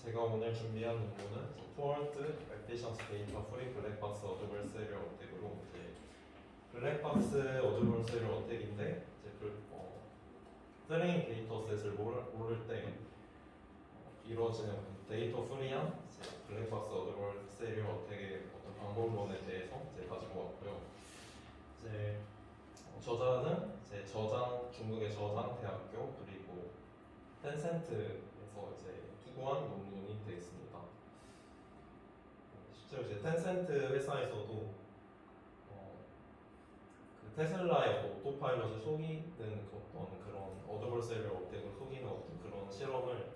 제가 오늘 준비한 논문은 Toward Efficient Data Free Blackbox Adversarial Attack으로 이제 블랙박스 어드버서리얼 어택인데 이제 트레인 데이터셋을 모를 때 이루어지는 데이터 프리한 블랙박스 어드버서리얼 어택의 어떤 방법론에 대해서 이제 가지고 왔고요. 이제 저자는 이제 중국의 저장대학교 그리고 텐센트에서 이제 투고한 논문이 되어 있습니다. 실제로 이제 텐센트 회사에서도 그 테슬라의 오토파일럿을 속이는 어떤 그런 어드버서리얼 어택을 속이는 어떤 그런 실험을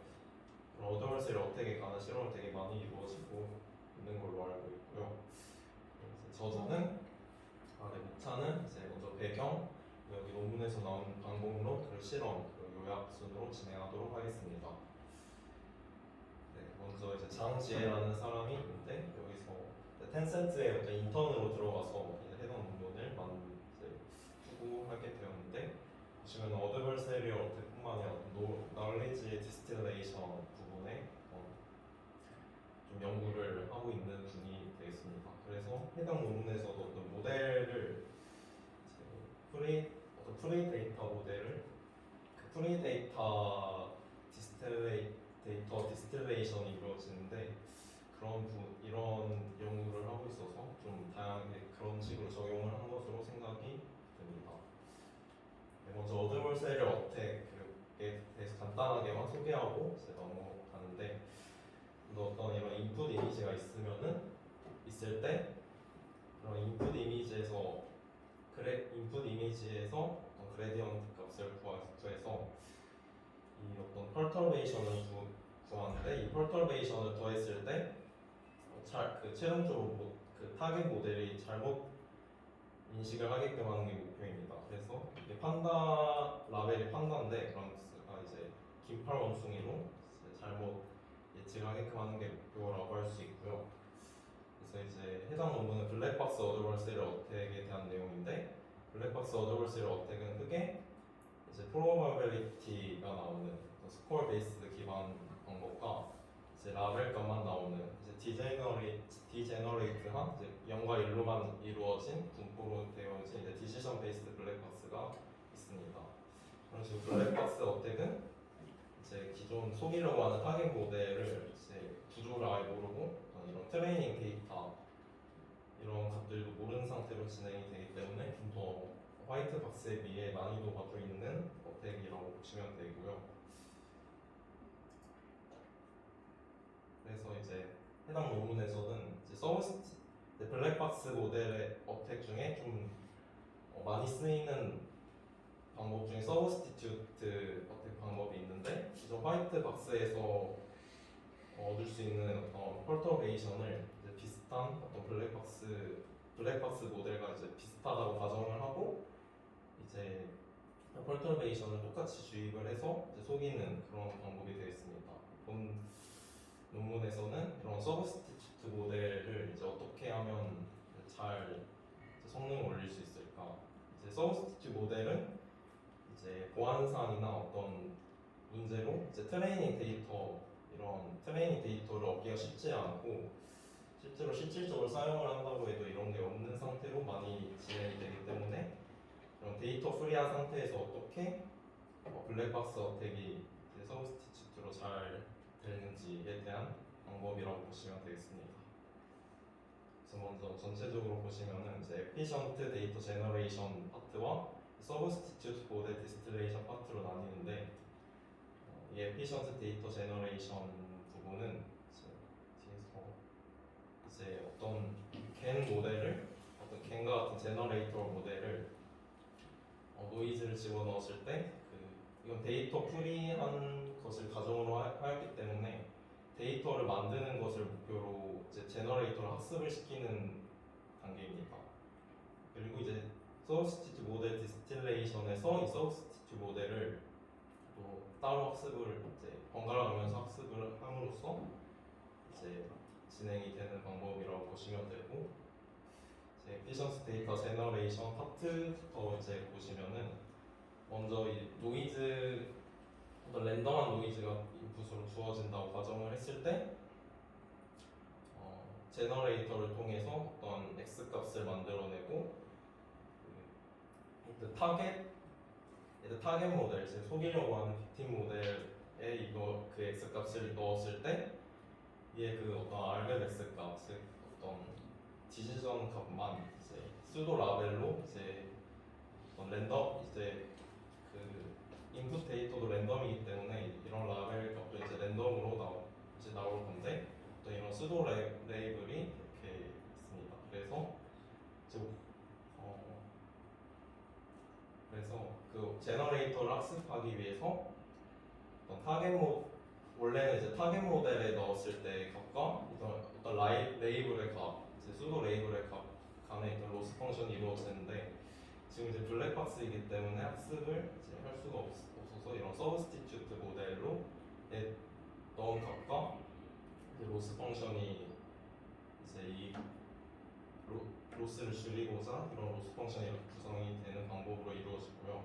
어드버서리얼 어택에 관한 실험을 되게 많이 이루어지고 있는 걸로 알고 있고요. 저자는 목차는 이제 먼저 배경 여기 논문에서 나온 방법론 그 실험 그 요약 순으로 진행하도록 하겠습니다. 네, 먼저 이제 장지혜라는 사람이 있는데 여기서 텐센트에 어떤 인턴으로 들어가서 이제 해당 논문을 투고하게 되었는데 보시면 어드버서리얼 어택뿐만 아니라 knowledge distillation 부분에 좀 연구를 하고 있는 분이 되겠습니다. 그래서 해당 논문에서도 어떤 모델을 프리 데이터 모델을 프리 데이터 디스틸레이션이 이루어지는데 이런 연구를 하고 있어서 좀 다양하게 그런 식으로 적용을 한 것으로 생각이 됩니다. 네, 먼저 어드버서리얼 어택에 대해서 간단하게만 소개하고 이제 넘어가는데 어떤 이런 인풋 이미지가 있을 때 그런 인풋 이미지에서 어떤 그레디언트 값을 구해서 이 어떤 퍼터베이션을 구하는데 이 퍼터베이션을 더했을 때 최종적으로 그 타겟 모델이 잘못 인식을 하게끔 하는 게 목표입니다. 그래서 이게 라벨이 판다인데 그런 이제 긴팔 원숭이로 잘못 예측하게끔 하는 게 목표라고 할 수 있고요. 그래서 이제 해당 논문은 블랙박스 어드버서리얼 어택에 대한 내용인데 블랙박스 어드버서리얼 어택은 크게 이제 프로바빌리티가 나오는 스코어 베이스드 기반 방법과 이제 라벨 값만 나오는 이제 디제너레이트한 0과 1로만 이루어진 분포로 되어진 이제 디시전 베이스드 블랙박스가 있습니다. 그런 식으로 블랙박스 어택은 이제 기존 속이려고 하는 타겟 모델을 이제 구조를 아예 모르고 이런 트레이닝 데이터 이런 것들도 모르는 상태로 진행이 되기 때문에 좀 더 화이트 박스에 비해 난이도가 더 있는 어택이라고 보시면 되고요. 그래서 이제 해당 논문에서는 이제 블랙박스 모델의 어택 중에 좀 많이 쓰이는 방법 중에 서브스티튜트 어택 방법이 있는데 기존 화이트 박스에서 얻을 수 있는 어떤 퍼터베이션을 비슷한 어떤 블랙박스 모델과 이제 비슷하다고 가정을 하고 이제 퍼터베이션을 똑같이 주입을 해서 이제 속이는 그런 방법이 되어 있습니다. 본 논문에서는 이런 서브스티튜트 모델을 이제 어떻게 하면 잘 성능을 올릴 수 있을까? 이제 서브스티튜트 모델은 이제 보안상이나 어떤 문제로 이제 이런 트레이닝 데이터를 얻기가 쉽지 않고 실질적으로 사용을 한다고 해도 이런 게 없는 상태로 많이 진행이 되기 때문에 이런 데이터 프리한 상태에서 어떻게 블랙박스 어택이 서브스티튜트로 잘 되는지에 대한 방법이라고 보시면 되겠습니다. 그래서 먼저 전체적으로 보시면은 이제 에피션트 데이터 제너레이션 파트와 서브스티튜트 모델 디스틸레이션 파트로 나뉘는데 이 에피션트 데이터 제너레이션 부분은 이제 어떤 겐과 같은 제너레이터 모델을 노이즈를 집어넣었을 때 이건 데이터 프리한 것을 가정으로 하였기 때문에 데이터를 만드는 것을 목표로 이제 제너레이터를 학습을 시키는 단계입니다. 그리고 이제 서브스티튜트 모델 디스틸레이션에서 이 서브스티튜트 모델을 또 따로 학습을 이제 번갈아 가면서 학습을 함으로써 이제 진행이 되는 방법이라고 보시면 되고 이제 에피션스 데이터 제너레이션 파트부터 이제 보시면은 먼저 이 노이즈 어떤 랜덤한 노이즈가 인풋으로 주어진다고 가정을 했을 때 제너레이터를 통해서 어떤 x 값을 만들어내고 그 타겟 모델, 즉 속이려고 하는 빅팀 모델에 이거 그 x 값을 넣었을 때 얘 그 어떤 argmax 값, 즉 어떤 디지전 값만 이제 수도 라벨로 이제 어떤 랜덤 이제 그 인풋 데이터도 랜덤이기 때문에 이런 라벨 값도 이제 랜덤으로 나올 건데 또 이런 수도 레이블이 이렇게 있습니다. 그래서 즉 그래서 그 제너레이터를 학습하기 위해서 어떤 원래는 이제 타겟 모델에 넣었을 때 값과 어떤 레이블의 값, 이제 수도 레이블의 값 간에 있던 로스 펑션이 이루어지는데 지금 이제 블랙박스이기 때문에 학습을 이제 할 수가 없어서 이런 서브스티튜트 모델로 넣은 값과 이제 로스 펑션이 이제 이 로스를 줄이고자 이런 로스 펑션이 이렇게 구성이 되는 방법으로 이루어지고요.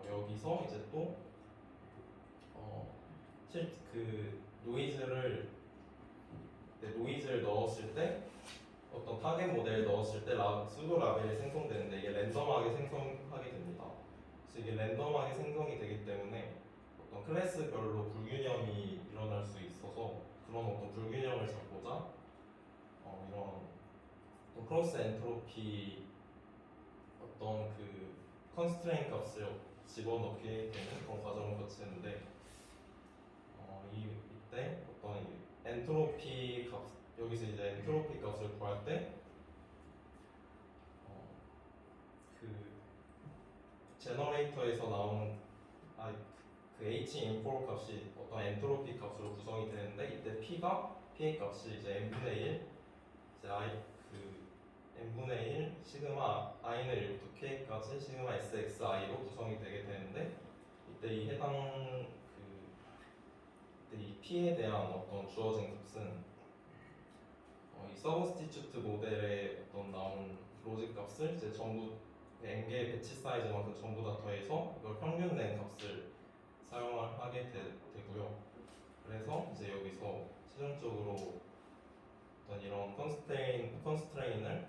여기서 이제 또 그 노이즈를 넣었을 때 어떤 타겟 모델을 넣었을 때 수도 라벨이 생성되는데 이게 랜덤하게 생성하게 됩니다. 그래서 이게 랜덤하게 생성이 되기 때문에 어떤 클래스별로 불균형이 일어날 수 있어서 그런 어떤 불균형을 잡고자 이런 크로스 엔트로피 어떤 그 컨스트레인 값을 집어넣게 되는 그런 과정을 거치는데 이때 어떤 엔트로피 값 여기서 이제 엔트로피 값을 구할 때 그 제너레이터에서 나온 그 h-infor 값이 어떤 엔트로피 값으로 구성이 되는데 이때 p 값이 이제 n분의 1 이제 n분의 1 시그마 i는 1부터 k까지 시그마 sxi로 구성이 되게 되는데 이때 이 p에 대한 어떤 주어진 값은 이 서브스티튜트 모델에 어떤 나온 로직 값을 이제 전부 n개의 배치 사이즈만큼 전부 다 더해서 이걸 평균 낸 값을 사용하게 되고요. 그래서 이제 여기서 최종적으로 어떤 이런 컨스트레인을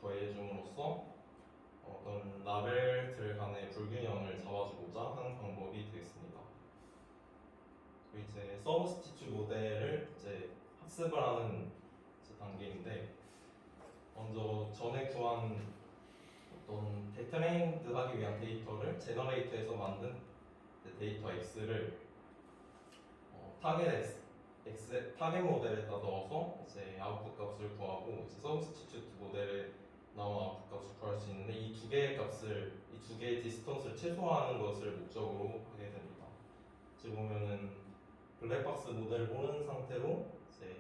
더해줌으로써 어떤 라벨들 간의 불균형을 잡아주고자 하는 방법이 되겠습니다. 그리고 이제 서브스티튜트 모델을 이제 학습을 하는 단계인데 먼저 전에 구한 어떤 트레인드 하기 위한 데이터를 제너레이터에서 만든 데이터 X를 타겟 모델에다 넣어서 이제 아웃풋 값을 구하고 이제 서브스티튜트 모델에 나온 아웃풋 값을 구할 수 있는데 이 두 개의 디스턴스를 최소화하는 것을 목적으로 하게 됩니다. 지금 보면은 블랙박스 모델을 모르는 상태로 이제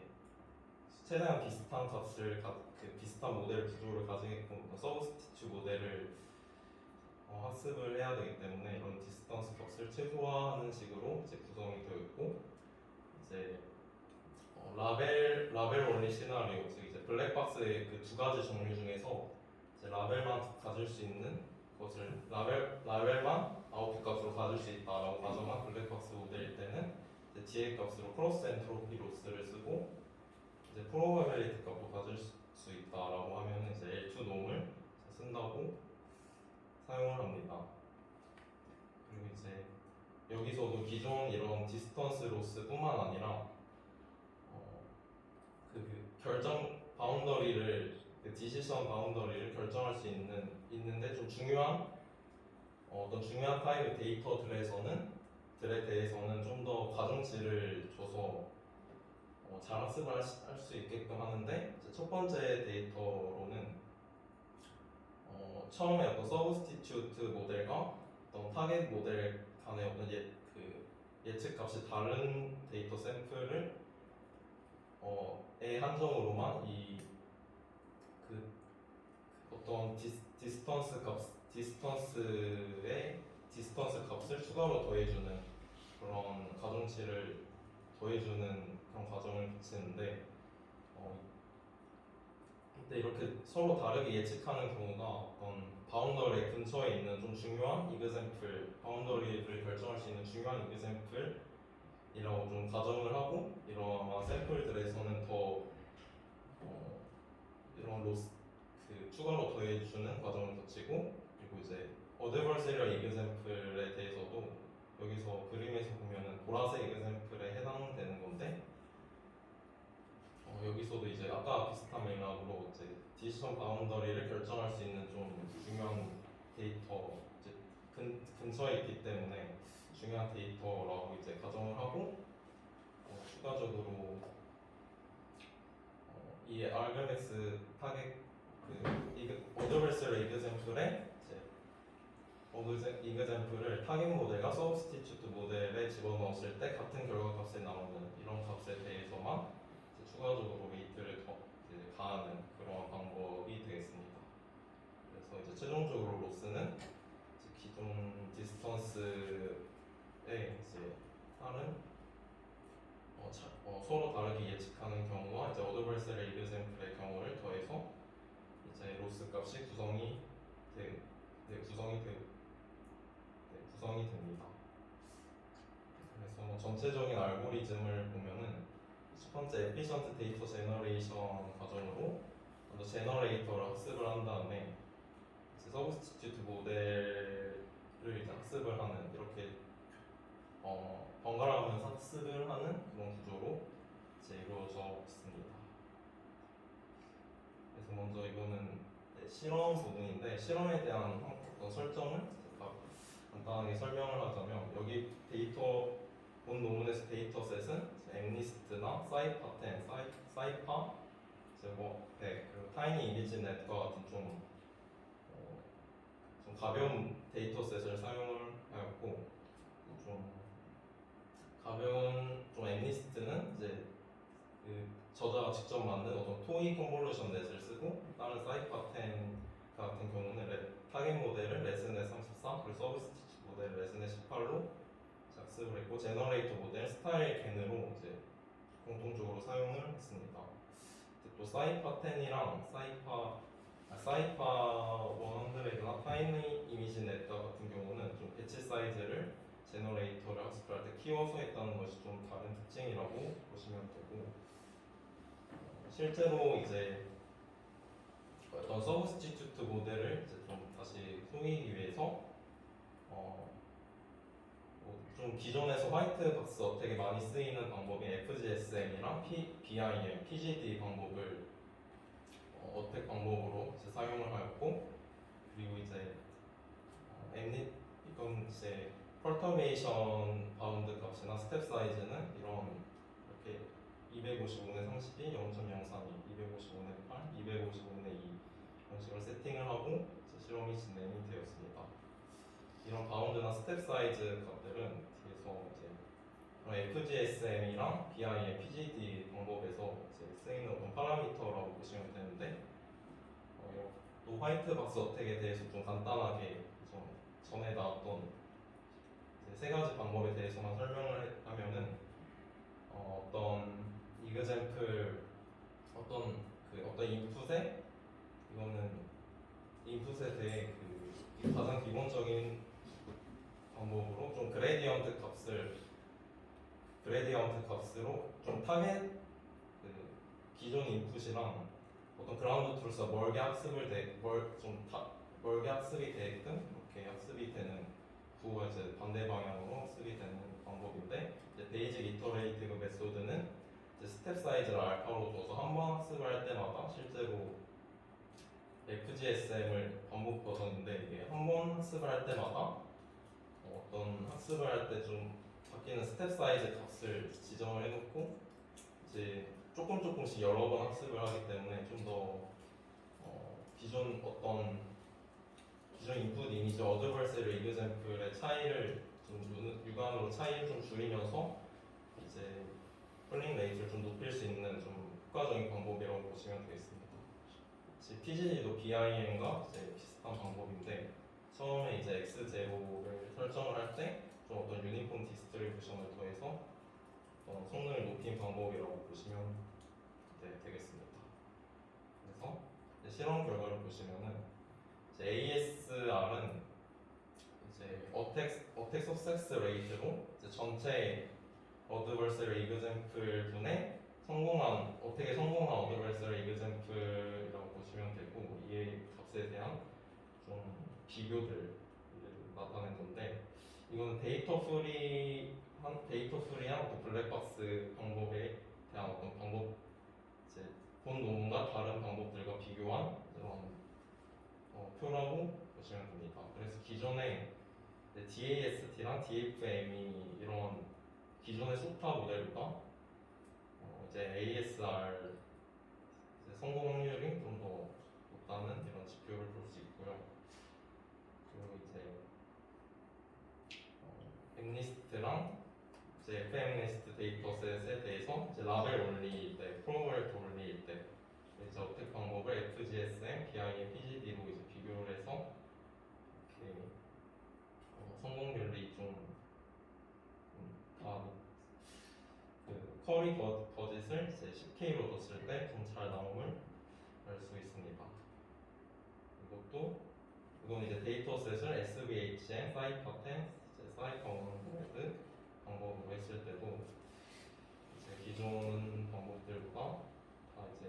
최대한 비슷한 비슷한 모델 구조를 가지게끔 서브스티튜트 모델을 학습을 해야 되기 때문에 이런 디스턴스 값을 최소화하는 식으로 이제 구성이 되어 있고 이제 라벨 원리 시나리오 즉 이제 블랙박스의 그 두 가지 종류 중에서 이제 라벨만 가질 수 있는 것을 라벨만 아웃풋 값으로 가질 수 있다라고 가정한 블랙박스 모델일 때는 이제 DA 값으로 크로스 엔트로피 로스를 쓰고 이제 프로바빌리티 값도 가질 수 있다라고 하면 이제 L2 놈을 쓴다고 사용을 합니다. 그리고 이제 여기서도 기존 이런 디스턴스 로스뿐만 아니라 결정 바운더리를 디시션 바운더리를 결정할 수 있는데 좀 중요한 어떤 중요한 타입의 들에 대해서는 좀 더 가중치를 줘서 잘 학습을 할 수 있게끔 하는데 첫 번째 데이터로는 처음에 어떤 서브스티튜트 모델과 어떤 타겟 모델 간의 어떤 예측값이 다른 데이터 샘플을 의 한정으로만 어떤 디스턴스 값을 추가로 더해주는 그런 가중치를 더해주는 그런 과정을 거치는데 근데 이렇게 서로 다르게 예측하는 경우가 어떤 바운더리 근처에 있는 좀 중요한 이그샘플, 바운더리를 결정할 수 있는 중요한 이그샘플이라고 좀 가정을 하고 이러한 샘플들에서는 더 이런 로스 그 추가로 더해주는 과정을 거치고 그리고 이제 어드버서리얼 이그샘플에 대해서도 여기서 그림에서 보면은 보라색 이그샘플에 해당되는 건데 여기서도 이제 아까 비슷한 맥락으로 이제 디시전 바운더리를 결정할 수 있는 좀 중요한 데이터 이제 근처에 있기 때문에 중요한 데이터라고 이제 가정을 하고 추가적으로 이 알그맥스 타겟 어드버서리 이그샘플에 이제 이그샘플을 타겟 모델과 서브스티튜트 모델에 집어넣었을 때 같은 결과 값이 나오는 이런 값에 대해서만 이제 추가적으로 웨이트를 더 이제 가하는 그런 방법이 되겠습니다. 그래서 이제 최종적으로 로스는 이제 기존 디스턴스에 이제 다른 서로 다르게 예측하는 경우와 이제 어드버서리 이그샘플의 경우를 더해서 이제 로스 값이 구성이 됩니다. 그래서 전체적인 알고리즘을 보면은 첫 번째 에피션트 데이터 제너레이션 과정으로 먼저 제너레이터를 학습을 한 다음에 이제 서브스티튜트 모델을 이제 학습을 하는 이렇게 번갈아가면서 학습을 하는 그런 구조로 이제 이루어져 있습니다. 그래서 먼저 이거는 실험 부분인데 실험에 대한 어떤 설정을 간단하게 설명을 하자면 여기 본 논문에서 데이터셋은 엠리스트나 사이파10, 사이파 이제 뭐 100, 그리고 타이니 이미지 넷과 같은 좀 가벼운 데이터셋을 사용을 하였고 좀 가벼운 좀 엠리스트는 이제 그 저자가 직접 만든 어떤 토이 컨볼루션 넷을 쓰고 다른 사이파10 같은 경우는 타겟 모델을 레슨넷 34 그리고 서브스티튜트 모델 레슨넷 18로 학습을 했고 제너레이터 모델 스타일 겐으로 이제 공통적으로 사용을 했습니다. 또 사이파10이랑 사이파 100나 타이니 이미지 넷과 같은 경우는 좀 배치 사이즈를 제너레이터를 학습할 때 키워서 했다는 것이 좀 다른 특징이라고 보시면 되고 실제로 이제 어떤 서브스티튜트 모델을 이제 좀 다시 속이기 위해서 좀 기존에서 화이트 박스 어택에 많이 쓰이는 방법인 FGSM이랑 BIM, PGD 방법을 어택 방법으로 이제 사용을 하였고 그리고 이제 이건 이제 펄터메이션 바운드 값이나 스텝 사이즈는 이런 이렇게 255의 32, 0.032, 255의 8, 255의 2 이런 식으로 세팅을 하고 실험이 진행이 되었습니다. 이런 바운드나 스텝 사이즈 값들은 뒤에서 이제 FGSM이랑 BIM, PGD 방법에서 이제 쓰이는 어떤 파라미터라고 보시면 되는데 또 화이트 박스 어택에 대해서 좀 간단하게 좀 전에 나왔던 세 가지 방법에 대해서만 설명을 하면은 어떤 이그샘플 어떤 인풋에 이거는 인풋에 대해 그 가장 기본적인 방법으로 좀 그레디언트 값으로 좀 타겟 그 기존 인풋이랑 어떤 그라운드 트루스가 멀게 학습이 되게끔 이렇게 학습이 되는 구가 이제 반대 방향으로 학습이 되는 방법인데 이제 베이직 이터레이티브 메소드는 이제 스텝 사이즈를 알파로 줘서 한 번 학습을 할 때마다 실제로 FGSM을 반복 버전인데 이게 한 번 학습을 할 때마다 어떤 학습을 할 때 좀 바뀌는 스텝 사이즈 값을 지정을 해놓고 이제 조금씩 여러 번 학습을 하기 때문에 좀 더 기존 인풋 이미지 어드버서리 이그샘플의 차이를 좀 육안으로 차이를 좀 줄이면서 이제 폴링 레이트를 좀 높일 수 있는 좀 효과적인 방법이라고 보시면 되겠습니다. PGD도 BIM과 이제 비슷한 방법인데 처음에 이제 X0를 설정을 할 때 좀 어떤 유니폼 디스트리뷰션을 더해서 성능을 높인 방법이라고 보시면 되겠습니다. 그래서 이제 실험 결과를 보시면은 이제 ASR은 이제 어택 석세스 레이트로 이제 전체 어드버서리 이그젬플 중에 성공한 어택에 성공한 어드버서리 이그젬플이라고 보시면 되고 이 값에 대한 좀 비교들 나타낸 건데 이거는 데이터 프리한 어떤 블랙박스 방법에 대한 어떤 방법 이제 본 논문과 다른 방법들과 비교한 이런 표라고 보시면 됩니다. 그래서 기존에 DAST랑 DFM이 이런 기존의 소타 모델보다 이제 ASR 이제 성공 확률이 좀 더 높다는 이런 지표를 볼 수 있고요. 그리고 이제 엠니스트랑 이제 FMNIST 데이터셋에 대해서 이제 라벨 올릴 때, 프로그램 올릴 때 이제 어택 방법을 FGSM, BIM, PGD로 이제 비교를 해서 이렇게 성공률이 좀다 그 커리 버짓을 이제 10K로 뒀을 때 좀 잘 나옴을 알 수 있습니다. 이건 이제 데이터셋을 SVHM, 사이퍼10, 사이퍼100 방법으로 했을 때도 이제 기존 방법들보다 다 이제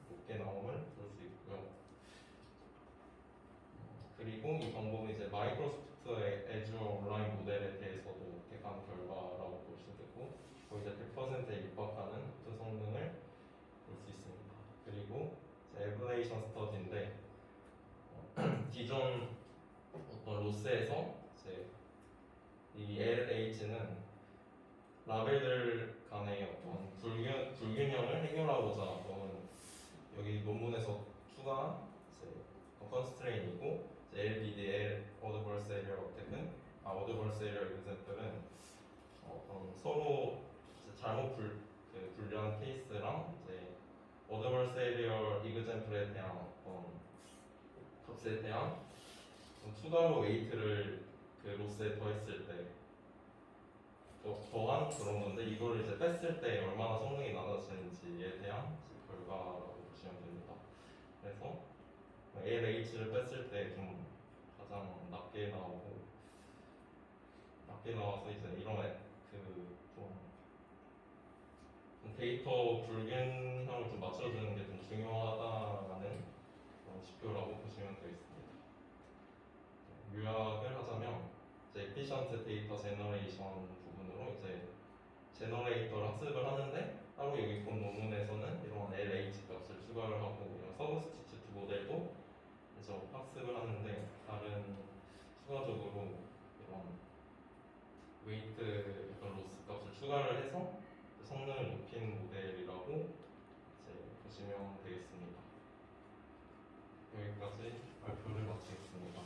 높게 나옴을 볼 수 있고요. 그리고 이 방법은 이제 마이크로소프트의 애주어 온라인 모델에 대해서도 택한 결과라고 보시면 되고 거의 이제 100%에 육박하는 높은 성능을 볼 수 있습니다. 그리고 에블레이션 스터디인데 기존 어떤 로스에서 이제 이 LH는 라벨들 간의 어떤 불균형을 해결하고자 넣은 여기 논문에서 추가한 이제 컨스트레인이고 LBD, 어드버스 에리어 어택은 어드버스 에리어 이그젬플은 어떤 서로 이제 잘못 분류한 케이스랑 이제 어드버스 에리어 이그젬플에 대한 어떤 값에 대한 추가로 웨이트를 그 로스에 더했을 때 더한 그런 건데 이거를 이제 뺐을 때 얼마나 성능이 낮아지는지에 대한 결과라고 보시면 됩니다. 그래서 LH를 뺐을 때 좀 가장 낮게 나와서 이제 이런 좀 데이터 불균형을 좀 맞춰주는 게 좀 중요하다라는 그런 지표라고 보시면 되겠습니다. 요약을 하자면 이제 에피션트 데이터 제너레이션 부분으로 이제 제너레이터를 학습을 하는데 따로 여기 본 논문에서는 이런 LH 값을 추가를 하고 이런 서브스티튜트 모델도 이제 학습을 하는데 다른 추가적으로 이런 웨이트 이런 로스 값을 추가를 해서 성능을 높이는 모델이라고 이제 보시면 되겠습니다. 여기까지 발표를 마치겠습니다.